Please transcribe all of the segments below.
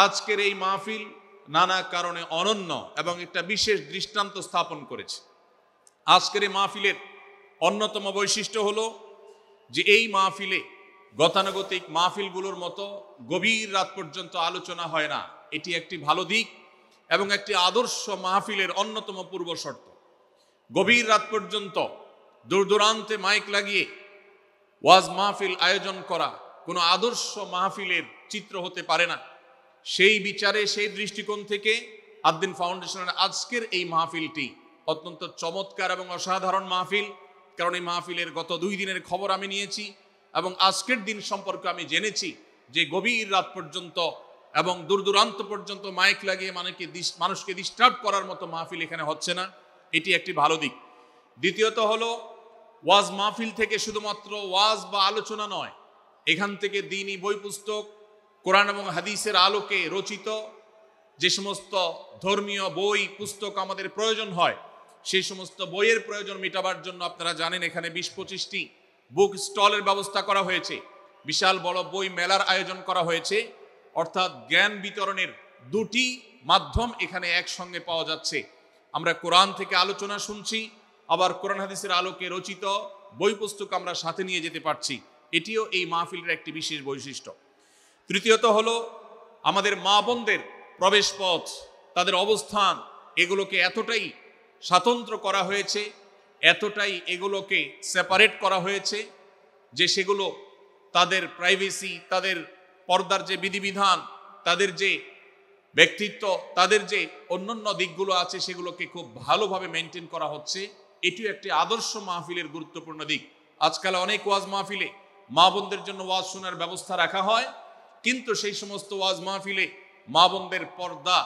আজকের এই মাহফিল নানা কারণে অনন্য এবং একটা বিশেষ দৃষ্টান্ত স্থাপন করেছে। আজকের এই মাহফিলের অন্যতম বৈশিষ্ট্য হলো যে এই মাহফিলে গতানুগতিক মাহফিলগুলোর মতো গভীর রাত পর্যন্ত আলোচনা হয় না। এটি একটি ভালো দিক এবং একটি আদর্শ মাহফিলের অন্যতম পূর্ব শর্ত। গভীর রাত পর্যন্ত দূর দূরান্তে মাইক লাগিয়ে ওয়াজ মাহফিল আয়োজন করা কোনো আদর্শ মাহফিলের চিত্র হতে পারে না। সেই বিচারে, সেই দৃষ্টিকোণ থেকে আদ-দ্বীন ফাউন্ডেশনের আজকের এই মাহফিলটি অত্যন্ত চমৎকার এবং অসাধারণ মাহফিল। কারণ এই মাহফিলের গত 2 দিনের খবর আমি নিয়েছি এবং আজকের দিন সম্পর্কে আমি জেনেছি যে গভীর রাত পর্যন্ত এবং দূর দূরান্ত পর্যন্ত মাইক লাগিয়ে মানুষকে ডিস্টার্ব করার মতো মাহফিল এখানে হচ্ছে না। এটি একটি ভালো দিক। দ্বিতীয়ত হলো ওয়াজ মাহফিল থেকে শুধুমাত্র ওয়াজ বা আলোচনা নয়, এখান থেকে দ্বীনি বই পুস্তক, কোরআন এবং হাদিসের আলোকে রচিত যে সমস্ত ধর্মীয় বই পুস্তক আমাদের প্রয়োজন হয়, সেই সমস্ত বইয়ের প্রয়োজন মেটাবার জন্য আপনারা জানেন এখানে 20-25টি বুক স্টলের ব্যবস্থা করা হয়েছে। বিশাল বড় বই মেলার আয়োজন করা হয়েছে। অর্থাৎ জ্ঞান বিতরণের 2টি মাধ্যম এখানে একসঙ্গে পাওয়া যাচ্ছে। আমরা কোরআন থেকে আলোচনা শুনছি, আবার কোরআন হাদিসের আলোকে রচিত বই পুস্তক আমরা সাথে নিয়ে যেতে পারছি। এটিও এই মাহফিলের একটি বিশেষ বৈশিষ্ট্য। তৃতীয়ত হলো আমাদের মা বোনদের প্রবেশ পথ, তাদের অবস্থান, এগুলোকে এতটাই স্বাতন্ত্র করা হয়েছে, এতটাই এগুলোকে সেপারেট করা হয়েছে যে সেগুলো তাদের প্রাইভেসি, তাদের পর্দার যে বিধিবিধান, তাদের যে ব্যক্তিত্ব, তাদের যে অন্যান্য দিকগুলো আছে সেগুলোকে খুব ভালোভাবে মেনটেন করা হচ্ছে। এটিও একটি আদর্শ মাহফিলের গুরুত্বপূর্ণ দিক। আজকাল অনেক ওয়াজ মাহফিলে মা বোনদের জন্য ওয়াজ শোনার ব্যবস্থা রাখা হয়, কিন্তু সেই সমস্ত ওয়াজ মাহফিলে মা বোনদের পর্দা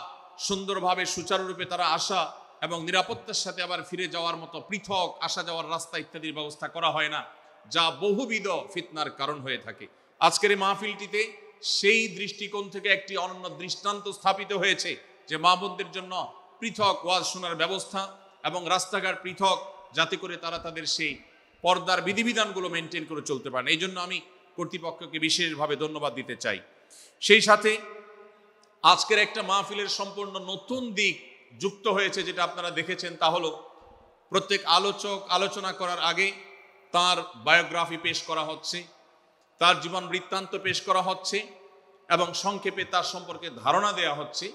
সুন্দরভাবে সুচারুরূপে তারা আসা এবং নিরাপত্তার সাথে আবার ফিরে যাওয়ার মতো পৃথক আসা যাওয়ার রাস্তা ইত্যাদির ব্যবস্থা করা হয় না, যা বহুবিধ ফিতনার কারণ হয়ে থাকে। আজকের এই মাহফিলটিতে সেই দৃষ্টিকোণ থেকে একটি অনন্য দৃষ্টান্ত স্থাপিত হয়েছে যে মা বোনদের জন্য পৃথক ওয়াজ শোনার ব্যবস্থা এবং রাস্তাঘাট পৃথক, যাতে করে তারা তাদের সেই পর্দার বিধিবিধানগুলো মেনটেন করে চলতে পারেন। এই জন্য আমি কর্তৃপক্ষকে বিশেষভাবে ধন্যবাদ দিতে চাই। সেই সাথে আজকের একটা মাহফিলের সম্পূর্ণ নতুন দিক যুক্ত হয়েছে, যেটা আপনারা দেখেছেন, তা হলো প্রত্যেক আলোচক আলোচনা করার আগে তার বায়োগ্রাফি পেশ করা হচ্ছে, তার জীবন বৃত্তান্ত পেশ করা হচ্ছে এবং সংক্ষেপে তার সম্পর্কে ধারণা দেওয়া হচ্ছে।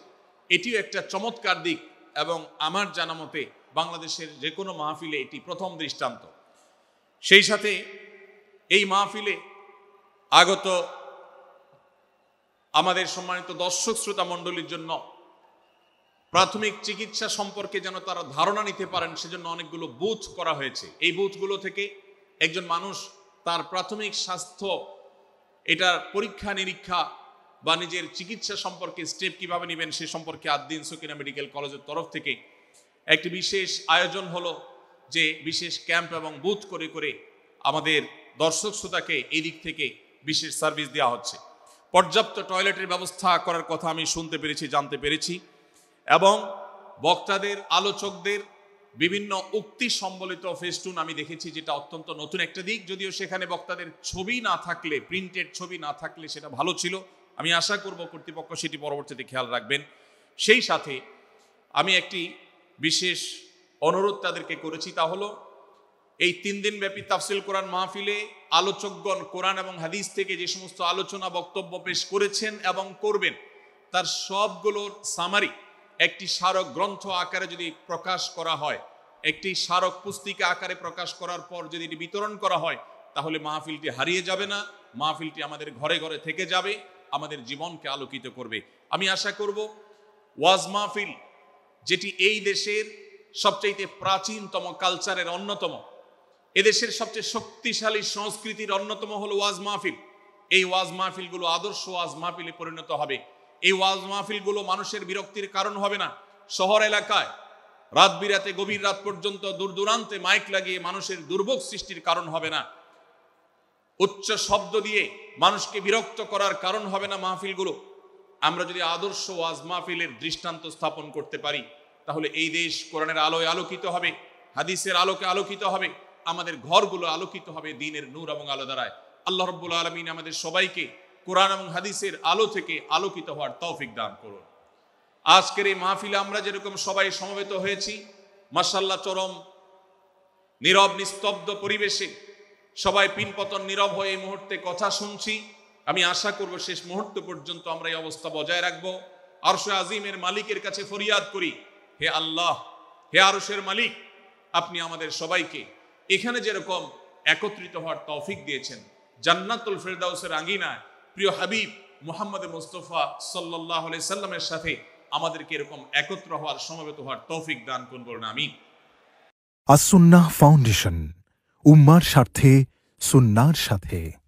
এটিও একটা চমৎকার দিক এবং আমার জানা মতে বাংলাদেশের যে কোনো মাহফিলে এটি প্রথম দৃষ্টান্ত। সেই সাথে এই মাহফিলে আগত আমাদের সম্মানিত দর্শক শ্রোতা মণ্ডলীর জন্য প্রাথমিক চিকিৎসা সম্পর্কে যেন তারা ধারণা নিতে পারেন, সেজন্য অনেকগুলো বুথ করা হয়েছে। এই বুথগুলো থেকে একজন মানুষ তার প্রাথমিক স্বাস্থ্য, এটার পরীক্ষা নিরীক্ষা বা নিজের চিকিৎসা সম্পর্কে স্টেপ কিভাবে নেবেন সে সম্পর্কে আদ-দ্বীন সকিনা মেডিকেল কলেজের তরফ থেকে একটি বিশেষ আয়োজন হলো, যে বিশেষ ক্যাম্প এবং বুথ করে করে আমাদের দর্শক শ্রোতাকে এই দিক থেকে বিশেষ সার্ভিস দেওয়া হচ্ছে। পর্যাপ্ত টয়লেটের ব্যবস্থা করার কথা আমি শুনতে পেরেছি, জানতে পেরেছি, এবং বক্তাদের, আলোচকদের বিভিন্ন উক্তি সম্বলিত ফেস্টুন আমি দেখেছি, যেটা অত্যন্ত নতুন একটা দিক। যদিও সেখানে বক্তাদের ছবি না থাকলে, প্রিন্টেড ছবি না থাকলে সেটা ভালো ছিল। আমি আশা করব কর্তৃপক্ষ সেটি পরবর্তীতে খেয়াল রাখবেন। সেই সাথে আমি একটি বিশেষ অনুরোধ তাদেরকে করেছি, তা হলো এই 3 দিন ব্যাপী তাফসিল কোরআন মাহফিলে আলোচকগণ কোরআন এবং হাদিস থেকে যে সমস্ত আলোচনা বক্তব্য পেশ করেছেন এবং করবেন, তার সবগুলোর সামারি একটি স্মারক গ্রন্থ আকারে যদি প্রকাশ করা হয়, একটি স্মারক পুস্তিকা আকারে প্রকাশ করার পর যদি এটি বিতরণ করা হয়, তাহলে মাহফিলটি হারিয়ে যাবে না, মাহফিলটি আমাদের ঘরে ঘরে থেকে যাবে, আমাদের জীবনকে আলোকিত করবে। আমি আশা করব ওয়াজ মাহফিল, যেটি এই দেশের সবচেয়ে প্রাচীনতম কালচারের অন্যতম, এদেশের সবচেয়ে শক্তিশালী সংস্কৃতির অন্যতম হলো ওয়াজ মাহফিল। এই ওয়াজ মাহফিলগুলো আদর্শ ওয়াজ মাহফিলে পরিণত হবে। এই ওয়াজ মাহফিলগুলো মানুষের বিরক্তির কারণ হবে না। শহর এলাকায় রাত বিরাতে, গভীর রাত পর্যন্ত দূর দূরান্তে মাইক লাগিয়ে মানুষের দুর্ভোগ সৃষ্টির কারণ হবে না। উচ্চ শব্দ দিয়ে মানুষকে বিরক্ত করার কারণ হবে না মাহফিলগুলো। আমরা যদি আদর্শ ওয়াজ মাহফিলের দৃষ্টান্ত স্থাপন করতে পারি, তাহলে এই দেশ কোরআনের আলোয় আলোকিত হবে, হাদিসের আলোকে আলোকিত হবে, আমাদের ঘরগুলো আলোকিত হবে দ্বীনের নূর এবং আলো দ্বারায়। আল্লাহ রাব্বুল আলামিন আমাদের সবাইকে কোরআন এবং হাদিসের আলো থেকে আলোকিত হওয়ার তৌফিক দান করুন। আজকের এই মাহফিলে আমরা যেরকম সবাই সমবেত হয়েছি, মাশাআল্লাহ চরম নীরব নিস্তব্ধ পরিবেশে সবাই পিনপতন নীরব হয়ে এই মুহূর্তে কথা শুনছি। আমি আশা করব শেষ মুহূর্ত পর্যন্ত আমরা এই অবস্থা বজায় রাখবো। আরশে আজিমের মালিকের কাছে ফরিয়াদ করি, হে আল্লাহ, হে আরশের মালিক, আপনি আমাদের সবাইকে এখানে যেরকম একত্রিত হওয়ার তৌফিক দিয়েছেন, জান্নাতুল ফেরদাউসের আঙ্গিনায় প্রিয় হাবিব মুহাম্মদ মুস্তাফা সাল্লাল্লাহু আলাইহি সাল্লামের সাথে আমাদেরকে এরকম একত্র হওয়ার সমবেত হওয়ার তৌফিক দান করুন, বলুন আমিন। আস-সুন্নাহ ফাউন্ডেশন, উম্মার স্বার্থে সুন্নাহর সাথে।